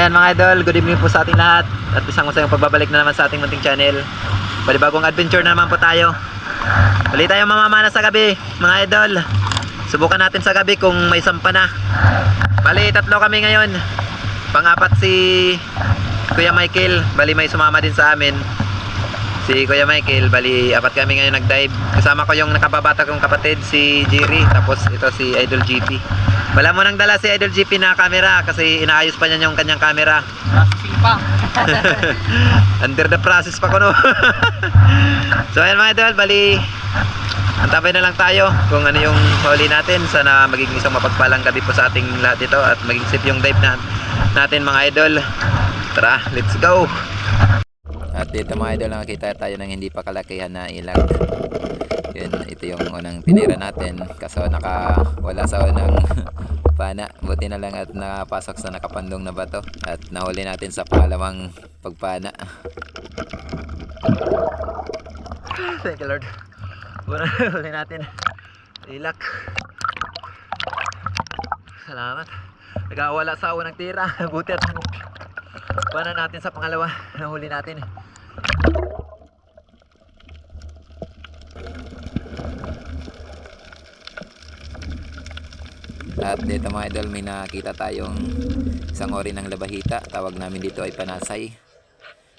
ayan mga idol, good evening po sa ating lahat. At isang masayang pagbabalik na naman sa ating munting channel. Bali bagong adventure na naman po tayo. Bali tayo mamamana sa gabi mga idol. Subukan natin sa gabi kung may sampa na. Bali tatlo kami ngayon. Pangapat si Kuya Michael. Bali may sumama din sa amin si Kuya Michael. Bali apat kami ngayon nag-dive. Kasama ko yung nakababata kong kapatid si Jerry. Tapos ito si Idol GP. Wala mo nang dala si Idol GP na camera kasi inaayos pa niya yung kanyang camera. Processing pa. Under the process pa ko no. So ayan mga idol, bali antabay na lang tayo kung ano yung huli natin. Sana maging isang mapagpalang gabi po sa ating lahat ito at maging safe yung dive natin mga idol. Tara, let's go. At dito mga idol, nakakita tayo ng hindi pa kalakihan na ilag. Yun, ito yung unang tinira natin kaso wala sa unang pana. Buti na lang at nakapasok sa nakapandong na bato at nahuli natin sa pangalawang pagpana. Thank you Lord. Huli natin ilak. Salamat. Nagawala sa unang tira. Buti at pana natin sa pangalawa. Nahuli natin. At dito mga idol, may nakita tayong isang ori ng labahita. Tawag namin dito ay panasay.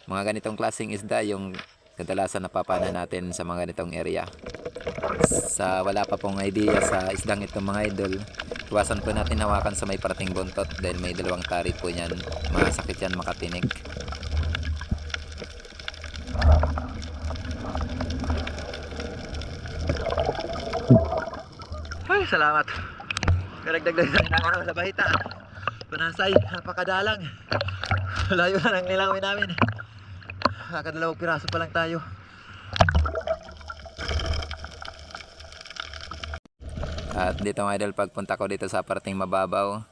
Mga ganitong klaseng isda yung kadalasan napapana natin sa mga ganitong area. Sa wala pa pong idea sa isdang ito mga idol, iwasan po natin hawakan sa may parating buntot dahil may dalawang tari po yan. Masakit yan makatinig. Ay, salamat. Karagdag-dag ng labahita. Panasay, napakadalang. Layo na ng nilangwin namin. Kakadalawang piraso pa lang tayo. At dito mga idol, pagpunta ko dito sa parting mababaw,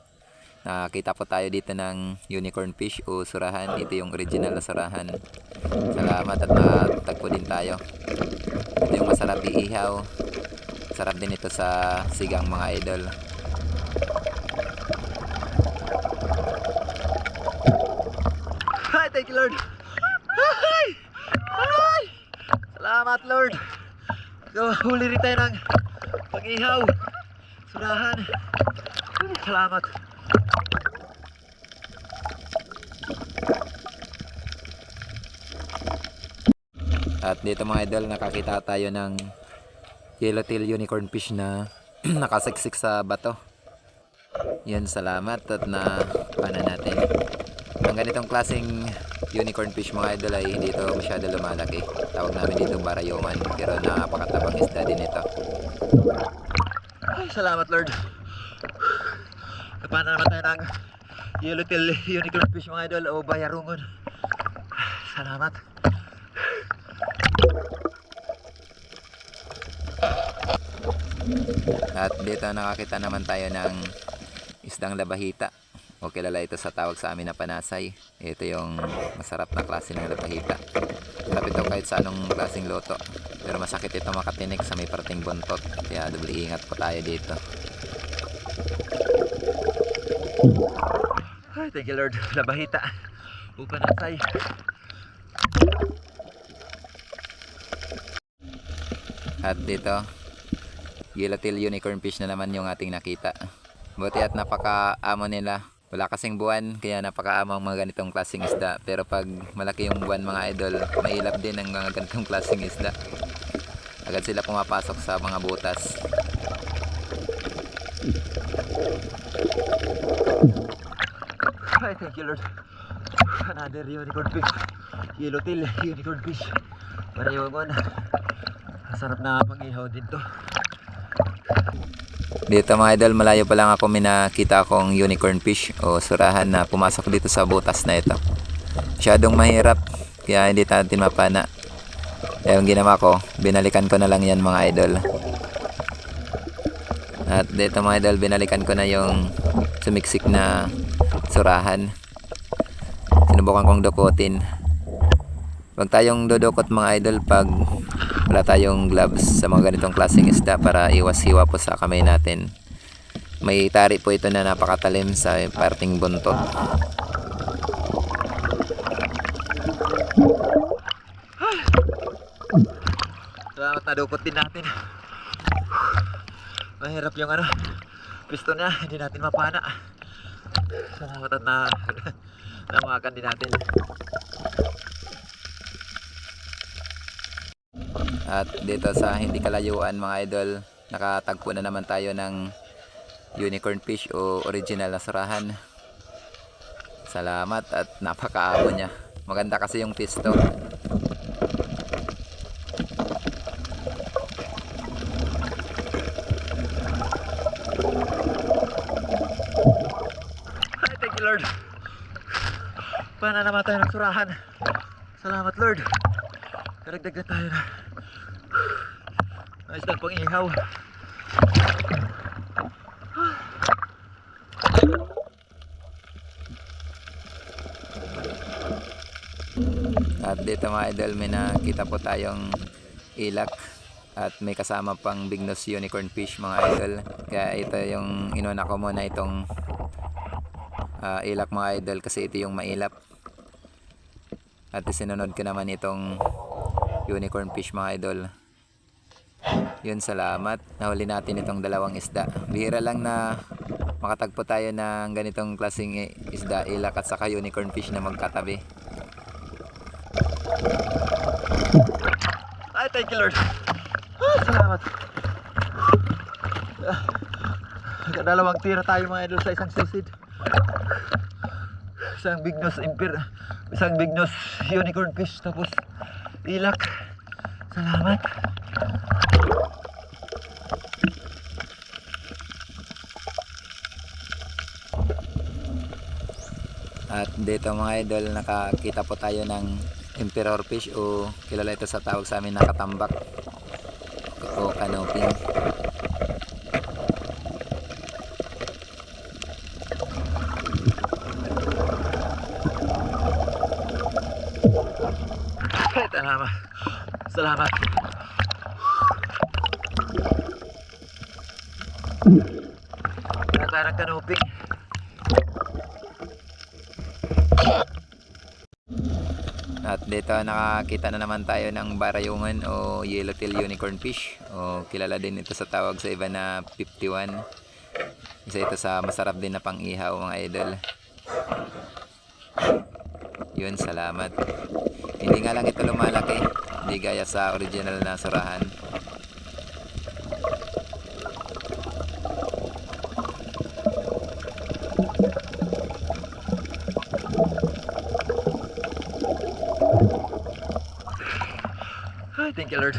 nakita po tayo dito ng unicorn fish o surahan. Ito yung original na surahan. Salamat at natagpo din tayo. Ito yung masarap iihaw. Sarap din ito sa sigang mga idol. Hi, thank you Lord. Hi! Hi! Salamat Lord. So, huli rin tayo ng pag-ihaw. Surahan. Salamat. At dito mga idol, nakakita tayo ng yellowtail unicorn fish na nakasiksik sa bato. Yan, salamat at pana natin. Ang ganitong klaseng unicorn fish mga idol ay hindi ito masyado lumalaki. Tawag namin dito barayuman, pero napakatabang isda din ito. Ay, salamat Lord. Napana naman tayo ng yellowtail unicorn fish mga idol o bayarungon. Salamat. At dito nakakita naman tayo ng isdang labahita o kilala ito sa tawag sa amin na panasay. Ito yung masarap na klase ng labahita. Sarap ito kahit sa anong klaseng luto, pero masakit ito makatinik sa may parting buntot, kaya doble ingat po tayo dito. Ay, thank you Lord. Labahita o panasay. At dito yellowtail unicorn fish na naman yung ating nakita. Buti at napakaamo nila. Wala kasing buwan kaya napakaamo ang mga ganitong klaseng isda. Pero pag malaki yung buwan mga idol, mailap din ang mga ganitong klaseng isda. Agad sila pumapasok sa mga butas. Ay, thank you Lord. Another unicorn fish. Yellowtail unicorn fish. Marayungon. Masarap na pang-ihaw din to. Dito mga idol, malayo pa lang ako, may nakita akong unicorn fish o surahan na pumasok dito sa butas na ito. Masyadong mahirap kaya hindi natin mapana. Kaya yung ginawa ko, binalikan ko na lang yan mga idol. At dito mga idol, binalikan ko na yung sumiksik na surahan. Sinubukan kong dukutin. Huwag tayong dudukot mga idol pag wala tayong gloves sa mga ganitong klaseng isda para iwas hiwa po sa kamay natin. May tari po ito na napakatalim sa parting buntot. Salamat na dupot din natin. Mahirap yung ano, piston niya, hindi natin mapana. Salamat at namakan din natin. At dito sa hindi kalayuan mga idol, nakatagpo na naman tayo ng unicorn fish o original na surahan. Salamat at napakaamo niya. Maganda kasi yung pisto. Ay, thank you Lord. Paano naman tayo ng surahan. Salamat Lord. Karagdag na tayo na. Ayos lang pang ihaw. At dito mga idol, may nakita po tayong ilak at may kasama pang big nose unicorn fish mga idol. Kaya ito yung inuna ko muna itong ilak mga idol kasi ito yung mailap. At isinunod ko naman itong unicorn fish mga idol. Yun, salamat. Nahuli natin itong dalawang isda. Bihira lang na makatagpo tayo ng ganitong klaseng isda, ilak at saka unicorn fish na magkatabi. Ay, thank you Lord. Salamat. Dalawang tira tayo mga idol sa isang sisid. Isang big nose impir, isang big nose unicorn fish, tapos ilak. Salamat. At dito mga idol, nakakita po tayo ng emperor fish o kilala ito sa tawag sa amin na katambak o canoping. Salamat. Salamat. Nata ng canoping. At dito nakakita na naman tayo ng barayungan o yellowtail unicorn fish o kilala din ito sa tawag sa iba na 51. Isa ito sa masarap din na pang-ihaw mga idol. Yun, salamat. Hindi nga lang ito lumalaki, hindi gaya sa original na surahan. Thank you Lord.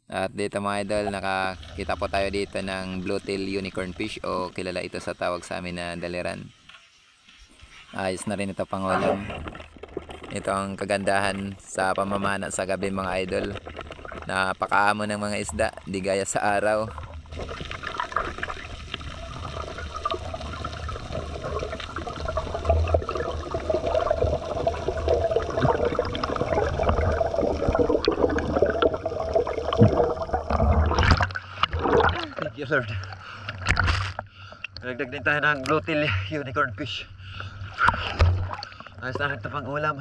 At dito mga idol, nakakita po tayo dito ng bluetail unicorn fish o kilala ito sa tawag sa amin na daliran. Ayos na rin ito pang ulam. Ito ang kagandahan sa pamamana sa gabi mga idol. Napakaamo ng mga isda, di gaya sa araw. Thank you Lord. Nagdag din tayo ng bluetail unicorn fish. Ayos na ito pang ulam.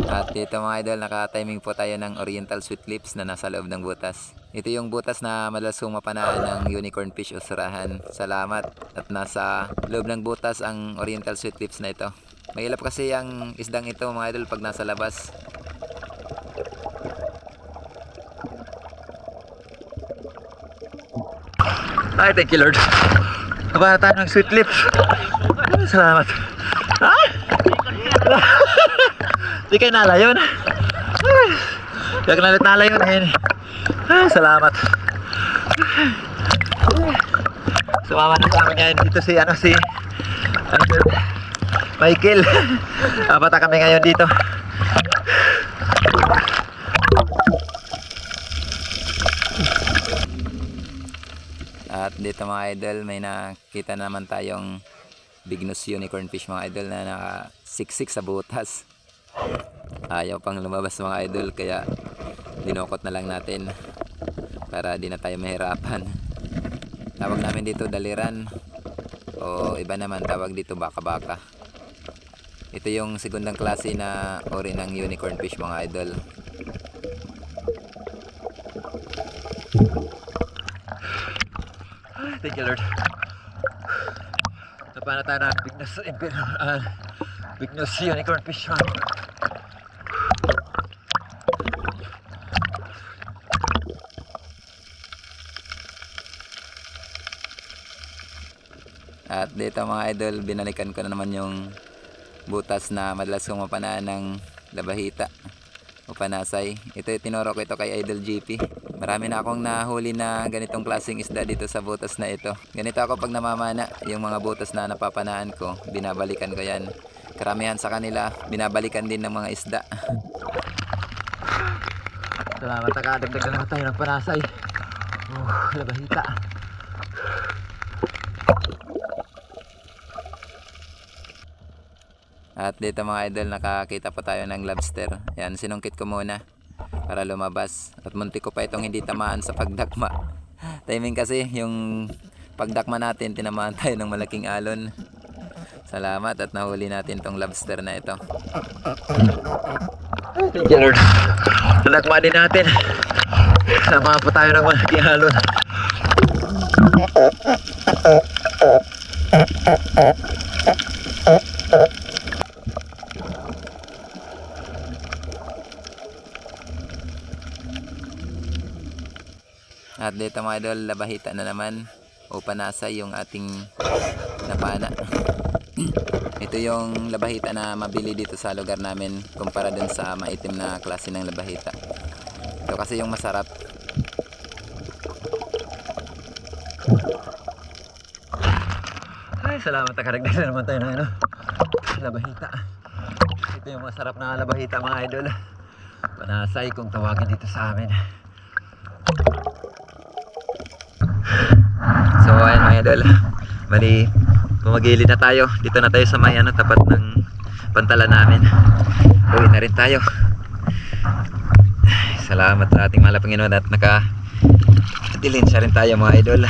At dito mga idol, naka-timing po tayo ng oriental sweet lips na nasa loob ng butas. Ito yung butas na madalas sumapanaan ng unicorn fish o surahan. Salamat. At nasa loob ng butas ang oriental sweet lips na ito. Mahilap kasi ang isdang ito mga idol pag nasa labas. Ay, thank you Lord. Nabana tayo ng sweet lips. Salamat. Ah! Di kayo nalayon. Huwag nalit nalayon. Ah, salamat. Sumama na sa amin ngayon dito si Michael. Apat na kami ngayon dito. At dito mga idol, may nakita naman tayong big nose unicorn fish mga idol na nakasiksik sa butas. Ayaw pang lumabas mga idol, kaya dinukot na lang natin para di na tayo mahirapan. Tawag namin dito daliran. O iba naman tawag dito baka-baka. Ito yung segundang klase na ori ng unicorn fish mga idol. Thank you Lord. Napana tayo ng big nose unicorn fish man. At dito mga idol, binalikan ko na naman yung butas na madalas kong mapanaan ng labahita o panasay. Ito tinuro ko ito kay Idol GP. Marami na akong nahuli na ganitong klaseng isda dito sa butas na ito. Ganito ako pag namamana, yung mga butas na napapanaan ko, binabalikan ko yan. Karamihan sa kanila, binabalikan din ng mga isda. Salamat, nakadagdag na naman tayo ng panasay. Labahita. At dito mga idol, nakakita pa tayo ng lobster. Yan, sinungkit ko muna para lumabas. At muntik ko pa itong hindi tamaan sa pagdakma. Timing kasi, yung pagdakma natin, tinamaan tayo ng malaking alon. Salamat at nahuli natin tong lobster na ito. Thank you Lord. Nadakma din natin. Sama po tayo ng malaking alon. At dito mga idol, labahita na naman o panasay yung ating napana. Ito yung labahita na mabili dito sa lugar namin kumpara dun sa maitim na klase ng labahita. Ito kasi yung masarap. Ay, salamat, nakaragdag na naman tayo ng labahita. Ito yung masarap na labahita mga idol. Panasay kung tawagin dito sa amin. So ayun mga idol, bali pumagilid na tayo. Dito na tayo sa may tapat ng pantala namin. Uwi na rin tayo. Salamat sa ating mahal na Panginoon at naka-dilinsya rin tayo mga idol.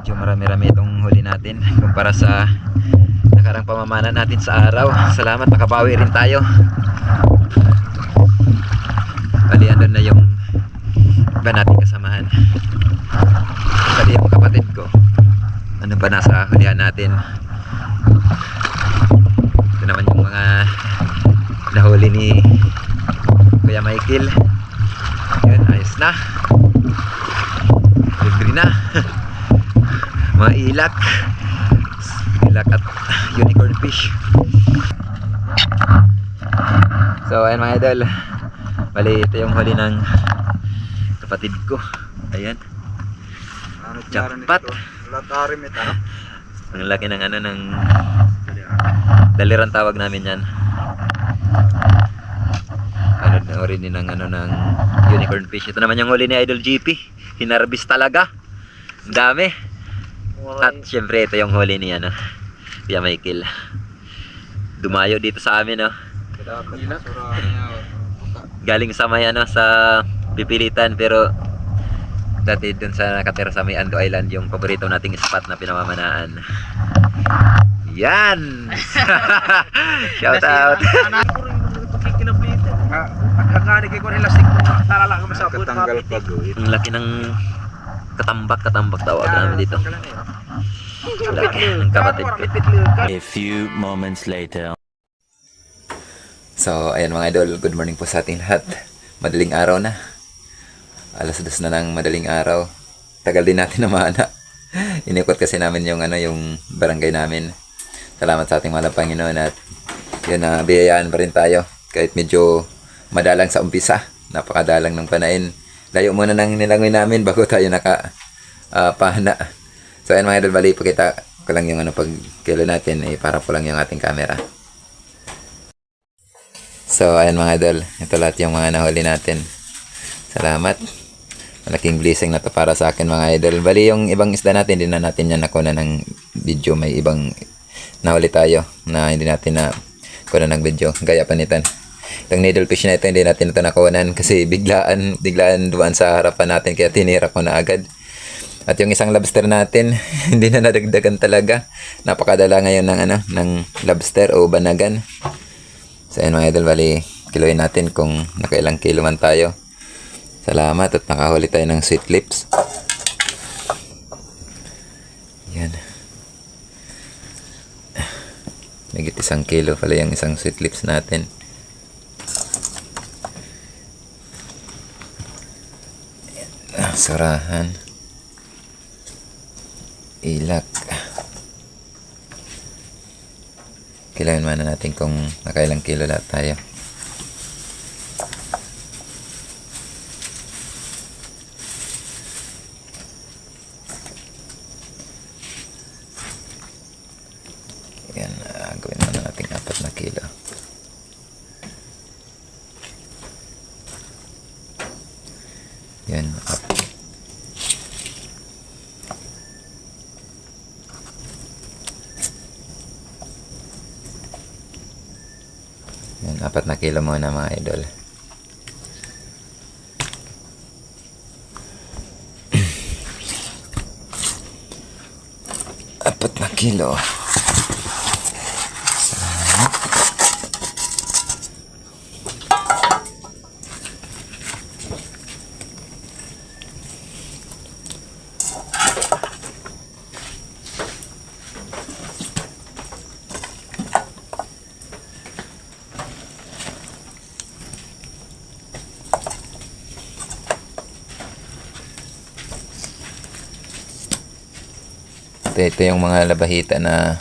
Medyo marami-rami itong huli natin kumpara sa nakarang pamamana natin sa araw. Salamat, nakabawi rin tayo. Bali andun na yung iba nating kasamahan. Bali yung kapatid ko, ano ba nasa hulihan natin. Ito naman yung mga nahuli ni Kuya Michael. Yun, ayos na, libre na. Mga ilak at unicorn fish. So ayan mga idol, bali ito yung huli ng kapatid ko. Ayan, jackpot. Ang laki ng ng daliran tawag namin yan. Ano na rin din ng ng unicorn fish. Ito naman yung huli ni Idol GP. Hinarbis talaga. Ang dami. At syempre ito yung huli ni Kuya Michael. Dumayo dito sa amin galing sa may sa pipilitan, pero dati dun sa nakatira sa may Ando Island, yung paborito nating spot na pinamamanaan. Yan. Shout out. Ang laki ng katambak tawag namin dito. Laki ng kapatid ko. A few moments later. So ayan mga idol, good morning po sa ating lahat. Madaling araw na. Alas 2 na ng madaling araw. Tagal din natin na maana. Inikot kasi namin yung yung barangay namin. Salamat sa ating mahal na Panginoon at yun na biyayaan pa rin tayo. Kahit medyo madalang sa umpisa. Napakadalang ng panain. Layo muna nang nilangoy namin bago tayo pahana. So ayan mga idol, bali pakita ko lang yung pag kilo natin. Para po lang yung ating camera. So ayan mga idol, ito lahat yung mga nahuli natin. Salamat. Malaking blessing na to para sa akin mga idol. Bali yung ibang isda natin, hindi na natin yan nakuha ng video. May ibang nahuli tayo na hindi natin na kuha ng video. Gaya pa nitan. Itong needlefish na ito, hindi natin ito nakuhanan kasi biglaan dumaan sa harapan natin, kaya tinira ko na agad. At yung isang lobster natin, hindi na nadagdagan talaga. Napakadala ngayon ng ng lobster o banagan. So ayun mga idol, bali kiloin natin kung nakailang kilo man tayo. Salamat at nakahuli tayo ng sweet lips. Yan. Nagit 1 kilo pala yung isang sweet lips natin. Surahan. Ilak. Kailangan muna natin kung nakailang kilo lahat tayo. Yan, gawin muna natin 4 na kilo. Yan, up. Yan, 4 na kilo muna mga idol. Apat na kilo. Ito yung mga labahita na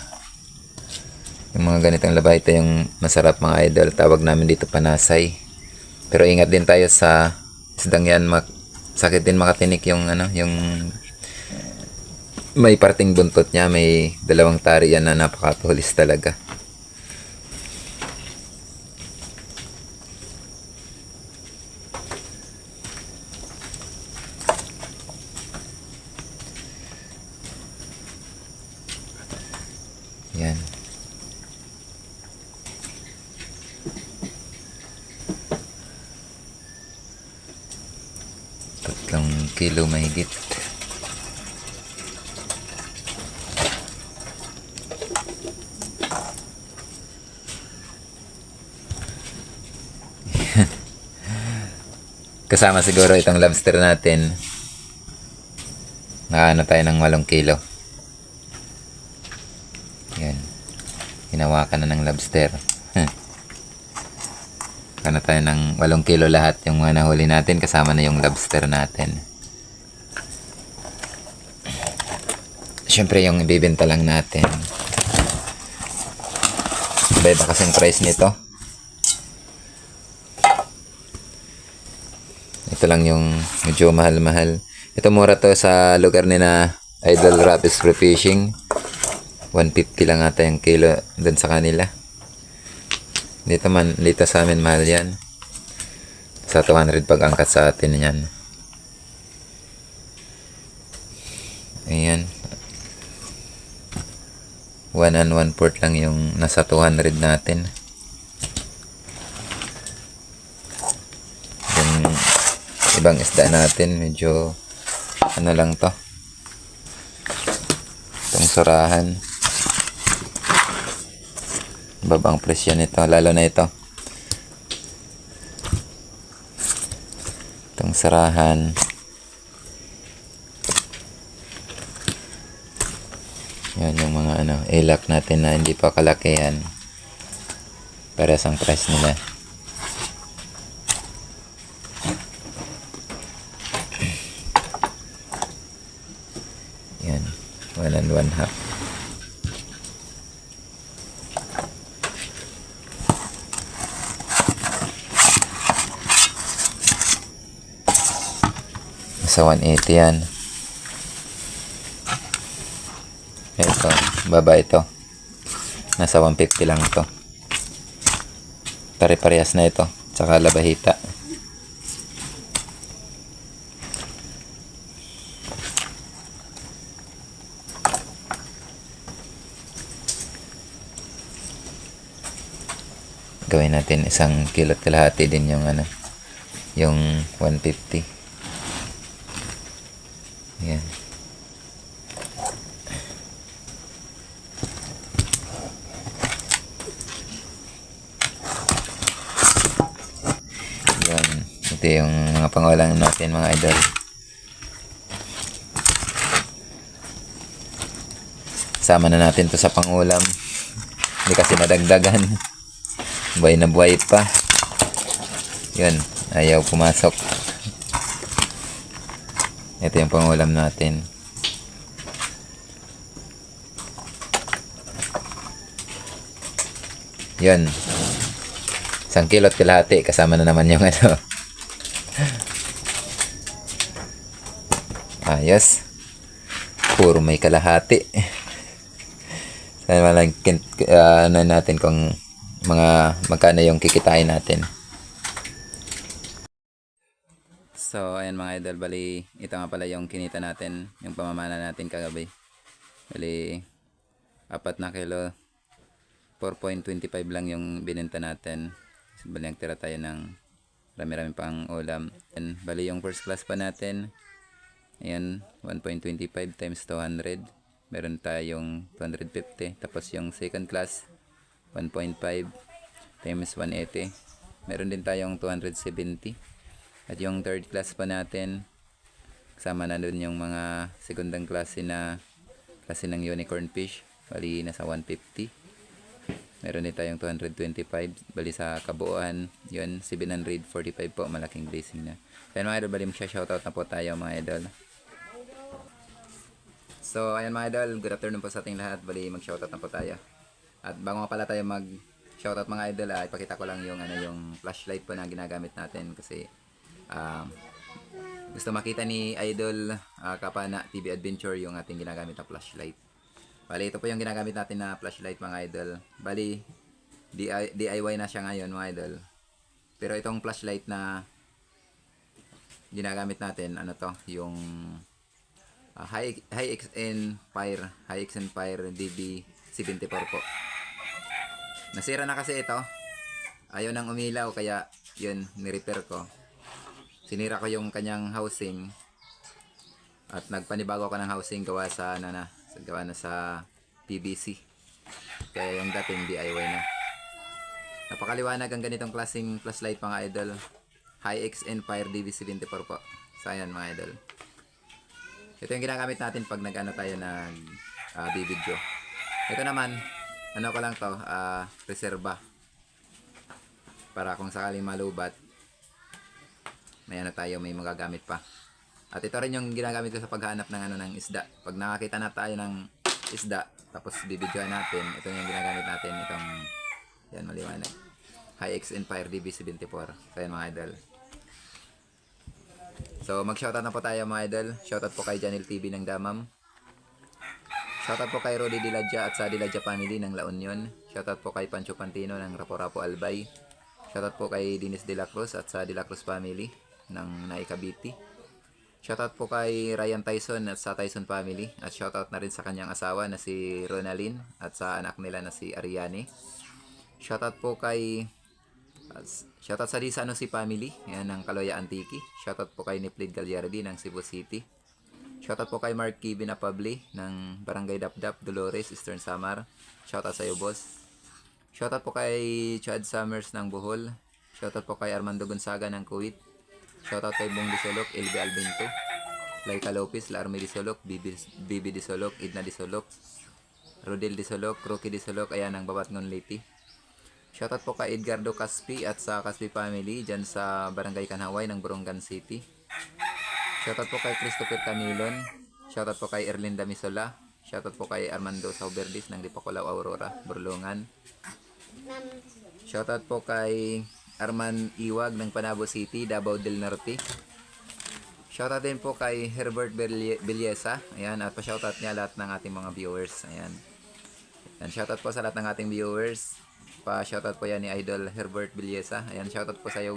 yung mga ganitong labahita yung masarap mga idol. Tawag namin dito panasay. Pero ingat din tayo sa isdang yan. Sakit din makatinik yung yung may parting buntot niya. May 2 tari yan na napakatulis talaga. Yan. 3 kilo mahigit. Kasama siguro itong lobster natin. Nakaano tayo ng 8 kilo. Yan. Hinawakan na ng lobster. Ano tayo ng 8 kilo lahat yung mga nahuli natin. Kasama na yung lobster natin. Siyempre yung ibibenta lang natin. Iba-iba kasing price nito. Ito lang yung medyo mahal-mahal. Ito mura to sa lugar ni na Idol Rapids Free Fishing. 150 lang ata yung kilo dun sa kanila. Dito sa amin mahal yan. Sa 200 pag angkat sa atin yan. Ayan. 1 and 1/4 lang yung nasa 200 natin. Yung ibang isda natin medyo ano lang to. Itong surahan. Babang presyo nito, lalo na ito. Itong sarahan. Yan yung mga ilak natin na hindi pa kalakihan. Parehas ang price nila. Yan, 1 and 1/2. Sa 180 yan. Ito, baba ito. Nasa 150 lang ito. Pare-parehas na ito. Tsaka labahita. Gawin natin 1 kilo at kalahati din yung yung 150. Yan. Ito yung mga pangulam natin mga idol. Sama na natin to sa pangulam. Hindi kasi nadagdagan. Buhay na buhay pa. Yun, ayaw pumasok. Ito yung pangulam natin. Yun. 1 kilot kalahati. Kasama na naman yung ano. Ayos. Puro may kalahati. Sana lang ano natin kung magkano yung kikitain natin. So, ayan mga idol, bali, ito nga pala yung kinita natin, yung pamamana natin kagabi. Bali, 4 na kilo, 4.25 lang yung binenta natin. Bali, nagtira tayo ng rami-rami pang ulam. And, bali, yung first class pa natin, ayan, 1.25 times 200. Meron tayong 250. Tapos yung second class, 1.5 times 180. Meron din tayong 270. At yung third class pa natin, kasama na dun yung mga segundang klase ng unicorn fish. Bali, nasa 150. Meron din tayong 225. Bali sa kabuuan, yun, 745 po. Malaking blessing na. Kaya mga idol, bali shoutout na po tayo mga idol. So, ayan mga idol, good afternoon po sa ating lahat. Bali, mag-shoutout na po tayo. At bago pala tayo mag-shoutout mga idol, ipakita ko lang yung flashlight po na ginagamit natin kasi gusto makita ni Idol Kapana TV Adventure yung ating ginagamit na flashlight. Bali, ito po yung ginagamit natin na flashlight mga idol. Bali, DIY na siya ngayon mga idol. Pero itong flashlight na ginagamit natin, ano to, yung Hi-XN Fire DB74 po. Nasira na kasi ito. Ayaw nang umilaw kaya yun, ni-repair ko. Sinira ko yung kanyang housing at nagpanibago ako ng housing gawa na sa PVC. Kaya yung dating DIY na. Napakaliwanag ang ganitong klaseng flashlight mga idol. Hi-XN Fire DB74 po. So ayan mga idol. Ito yung ginagamit natin pag tayo bibidyo. Ito naman, ano ko lang to, reserva. Para kung sakaling malubat, may magagamit pa. At ito rin yung ginagamit ko sa paghahanap ng isda. Pag nakakita na tayo ng isda, tapos bibidyoan natin, ito yung ginagamit natin, itong, yan maliwanag. Hi-XN Fire DB74. So yan mga idol. So mag-shoutout na po tayo mga idol. Shoutout po kay Janil TV ng Damam. Shoutout po kay Rodi Diladja at sa Diladja family ng La Union. Shoutout po kay Pancho Pantino ng Rapo-Rapo Albay. Shoutout po kay Dinis De La Cruz at sa De La Cruz family ng Naikabiti. Shoutout po kay Ryan Tyson at sa Tyson family. At shoutout na rin sa kanyang asawa na si Ronalyn at sa anak nila na si Ariane. Shoutout po kay shoutout sa Disano si family, yan ng Kaloya Antique. Shoutout po kay Niplid Gagliardi ng Cebu City. Shoutout po kay Mark Kibin Apabli ng Barangay Dapdap, Dolores, Eastern Samar. Shoutout sa iyo boss. Shoutout po kay Chad Summers ng Bohol. Shoutout po kay Armando Gonzaga ng Kuwait. Shoutout kay Bong Disolok, Elbe Albinto, Laika Lopez, Larme Disolok, Bibi Disolok, Idna Disolok, Rodel Disolok, Rocky Disolok, ayan ang Babatngon Liti. Shoutout po kay Edgardo Caspi at sa Caspi family dyan sa Barangay Kanaway ng Borongan City. Shoutout po kay Christopher Camilon. Shoutout po kay Erlinda Misola. Shoutout po kay Armando Sauberdis ng Dipakulaw Aurora, Burlungan. Shoutout po kay Arman Iwag ng Panabo City, Davao del Norte. Shoutout din po kay Herbert Belleza. Ayan, at pa-shoutout niya lahat ng ating mga viewers. Ayan. Ayan, shoutout po sa lahat ng ating viewers. Pa-shoutout po yan ni Idol Herbert Belleza. Ayan, shoutout po sa iyo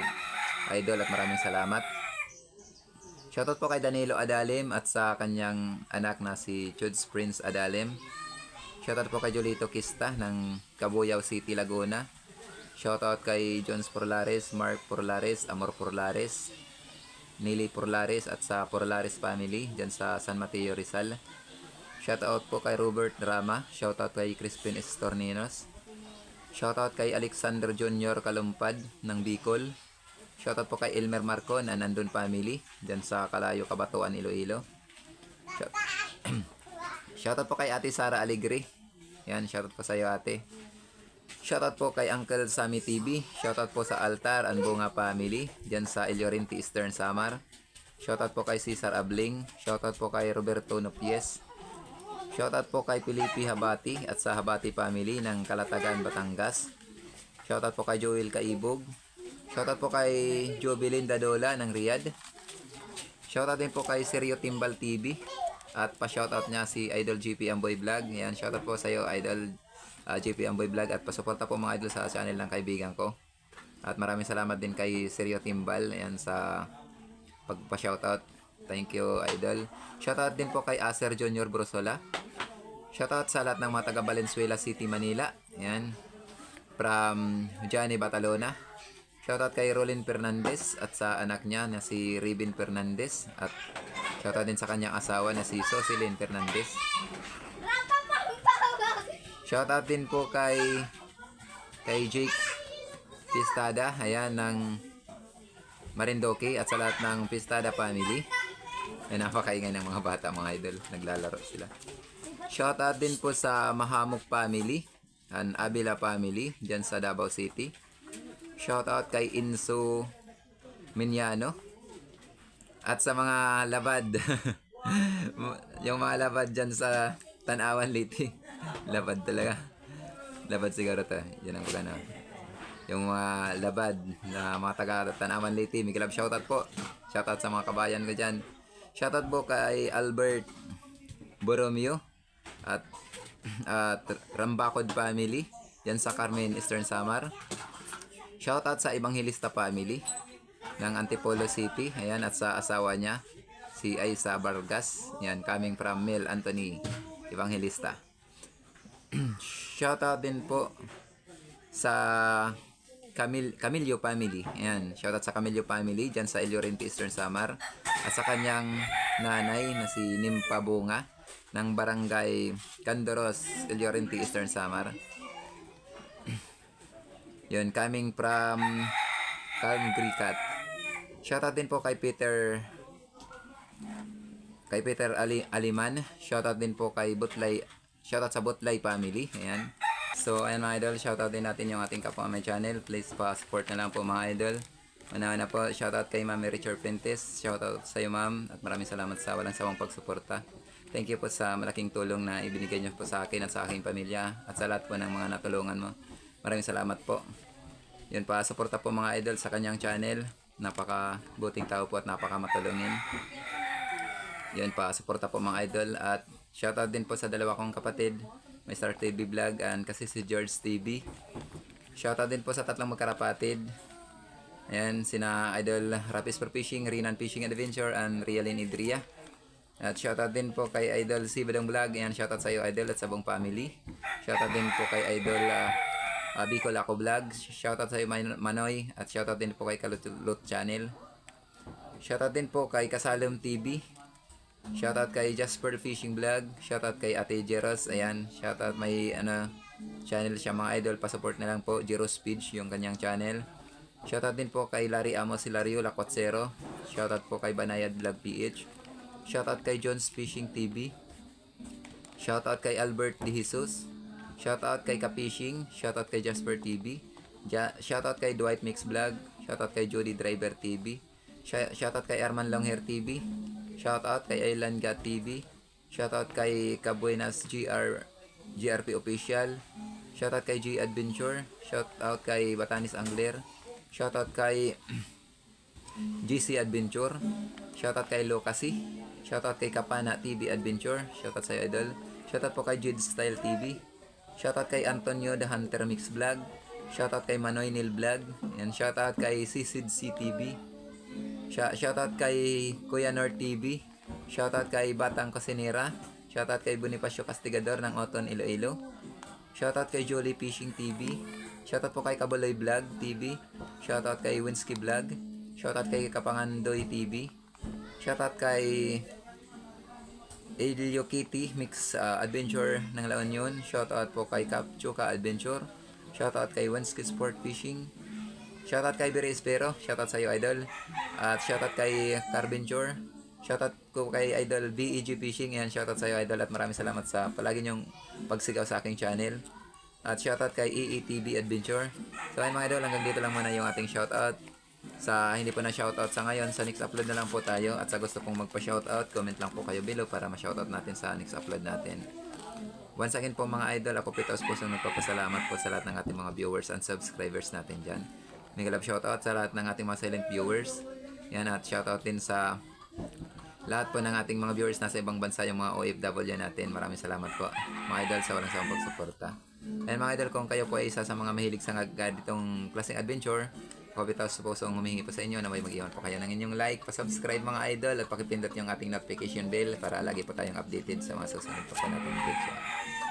Idol at maraming salamat. Shoutout po kay Danilo Adalem at sa kanyang anak na si Chuds Prince Adalem. Shoutout po kay Jolito Kista ng Cabuyao City, Laguna. Shoutout kay Jones Porlares, Mark Porlares, Amor Porlares, Nili Porlares at sa Porlares family dyan sa San Mateo, Rizal. Shoutout po kay Robert Drama. Shoutout kay Crispin Estorninos. Shoutout kay Alexander Junior Kalumpad ng Bicol. Shoutout po kay Elmer Marco na nandun family dyan sa Kalayo, Kabatuan, Iloilo. Shout- Shoutout po kay Ate Sara Alegre. Yan, shoutout po sa iyo ate. Shoutout po kay Uncle Sammy TV. Shoutout po sa Altar and Bunga family dyan sa El Llorente, Eastern Samar. Shoutout po kay Cesar Abling. Shoutout po kay Roberto Nopies. Shoutout po kay Felipe Habati at sa Habati family ng Kalatagan, Batangas. Shoutout po kay Joel Kaibog. Shoutout po kay Jovelyn Dadola ng Riyadh. Shoutout din po kay Sergio Timbal TV. At pa-shoutout niya si Idol GP Amboy Vlog. Yan, shoutout po sa iyo Idol GP Amboy Vlog. At pasuporta po mga idol sa channel ng kaibigan ko. At maraming salamat din kay Sergio Timbal. Yan sa pagpa-shoutout. Thank you Idol. Shoutout din po kay Acer Junior Brosola. Shoutout sa lahat ng mga taga Valenzuela City, Manila. Yan. From Johnny Batalona. Shoutout kay Rolin Fernandez at sa anak niya na si Ribin Fernandez. At shoutout din sa kanyang asawa na si Sosilyn Fernandez. Shoutout din po kay Jake Pistada. Ayan, ng Marindoque at sa lahat ng Pistada family. Ayan, napakaingay ng mga bata, mga idol. Naglalaro sila. Shoutout din po sa Mahamok family and Abila family dyan sa Davao City. Shoutout kay Inso Minyano at sa mga labad. Yung mga labad dyan sa Tanawan Liti. Labad talaga. Labad siguro to. Yan ang pagano. Yung mga labad na mga taga Tanawan Liti. Miguel, shoutout po. Shoutout sa mga kabayan ko dyan. Shoutout po kay Albert Borromeo at Rambakod family yan sa Carmen, Eastern Samar. Shoutout sa Evangelista family ng Antipolo City. Ayan, at sa asawa niya si Aisa Vargas. Yan, coming from Mel Anthony Evangelista. Shoutout din po sa Camillo family. Ayan, shoutout sa Camillo family dyan sa El Llorente, Eastern Samar. At sa kanyang nanay na si Nimpa Bunga ng Barangay Candoros, El Llorente, Eastern Samar. Yun, coming from Calmgricat. Shoutout din po kay Peter Aliman. Shoutout din po kay Butlay. Shoutout sa Butlay family. Ayan. So, ayan mga idol. Shoutout din natin yung ating kapwa may channel. Please pa-support na lang po mga idol. Una po, shoutout kay Ma'am Richard Pentes. Shoutout sa iyo ma'am. At maraming salamat sa walang sawang pagsuporta. Thank you po sa malaking tulong na ibinigay niyo po sa akin at sa aking pamilya. At sa lahat po ng mga natulungan mo. Maraming salamat po. Yun pa, suporta po mga idol sa kanyang channel. Napaka-buting tao po at napaka-matulungin. Yun pa, suporta po mga idol. At shoutout din po sa dalawa kong kapatid. Mr. TV Vlog and kasi si George TV. Shoutout din po sa tatlong magkarapatid. Ayan, sina Idol Rapis for Fishing, Rinan Fishing Adventure, and Rialin Idria. At shoutout din po kay Idol Si Badong Vlog. Ayan, shoutout sa iyo Idol at sa buong family. Shoutout din po kay Idol Bicol Ako Vlog. Shoutout sa iyo Manoy. At shoutout din po kay Kalulut Channel. Shoutout din po kay Kasalom TV. Shoutout kay Jasper Fishing Vlog. Shoutout kay Ate Jeros. Ayan, shoutout may channel siya mga idol. Pasupport na lang po. Jeros Speech yung kanyang channel. Shoutout din po kay Larry Amos Hilario Lacotsero. Shoutout po kay Banayad Vlog PH. Shoutout kay Jones Fishing TV. Shoutout kay Albert De Jesus. Shoutout kay Kapishing. Shoutout kay Jasper TV. Shoutout kay Dwight Mix Vlog. Shoutout kay Jody Driver TV. Shoutout kay Arman Longhair TV. Shoutout kay Aylan Gat TV. Shoutout kay Cabuenas GRP Official. Shoutout kay G Adventure. Shoutout kay Batanis Angler. Shoutout kay GC Adventure. Shoutout kay Lokasi. Shoutout kay Kapana TV Adventure. Shoutout sa idol. Shoutout po kay Jude Style TV. Shoutout kay Antonio The Hunter Mix Vlog. Shoutout kay Manoy Nil Vlog. And shoutout kay Sisid CTV. Shoutout kay Kuya Nor TV. Shoutout kay Batang Cosinera. Shoutout kay Bonifacio Castigador ng Oton Iloilo. Shoutout kay Jolie Fishing TV. Shoutout po kay Kabaloy Vlog TV. Shoutout kay Winsky Vlog. Shoutout kay Kapangandoy TV. Shoutout kay Elio Kitty Mix Adventure ng La Union. Shoutout po kay Capchuka Adventure. Shoutout kay Winsky Sport Fishing. Shoutout kay Biri Espero. Shoutout sa iyo, Idol. At shoutout kay Carventure. Shoutout ko kay Idol BEG Fishing. Yan, shoutout sa iyo, Idol. At maraming salamat sa palagi niyong pagsigaw sa aking channel. At shoutout kay EETV Adventure. So ayun mga Idol, hanggang dito lang muna yung ating shoutout. Sa hindi po na shoutout sa ngayon, sa next upload na lang po tayo. At sa gusto pong magpa-shoutout, comment lang po kayo below para ma-shoutout natin sa next upload natin. Once again po mga Idol, ako Pitos po sa nagpapasalamat po sa lahat ng ating mga viewers and subscribers natin dyan. Mega love shoutout sa lahat ng ating mga silent viewers. Yan, at shoutout din sa lahat po ng ating mga viewers nasa ibang bansa, yung mga OFW natin. Maraming salamat po mga Idol sa walang sawang pagsuporta. And mga Idol, kung kayo po ay isa sa mga mahilig sa ganitong klaseng adventure, ako Pitos po ang humihingi po sa inyo na may mag-iwan po kayo ng inyong like, pa-subscribe mga Idol, at pakipindot yung ating notification bell para lagi po tayong updated sa mga susunod po natin video.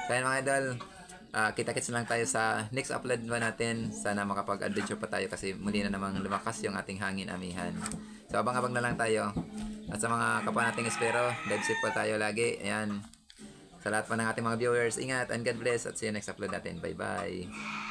So yan mga Idol, kita-kits na lang tayo sa next upload ba natin. Sana makapag-adventure pa tayo kasi muli na namang lumakas yung ating hangin amihan. So abang-abang na lang tayo. At sa mga kapwa nating espero, dive safe pa tayo lagi. Ayan. Sa lahat pa ng ating mga viewers, ingat and God bless at see you next upload natin. Bye-bye.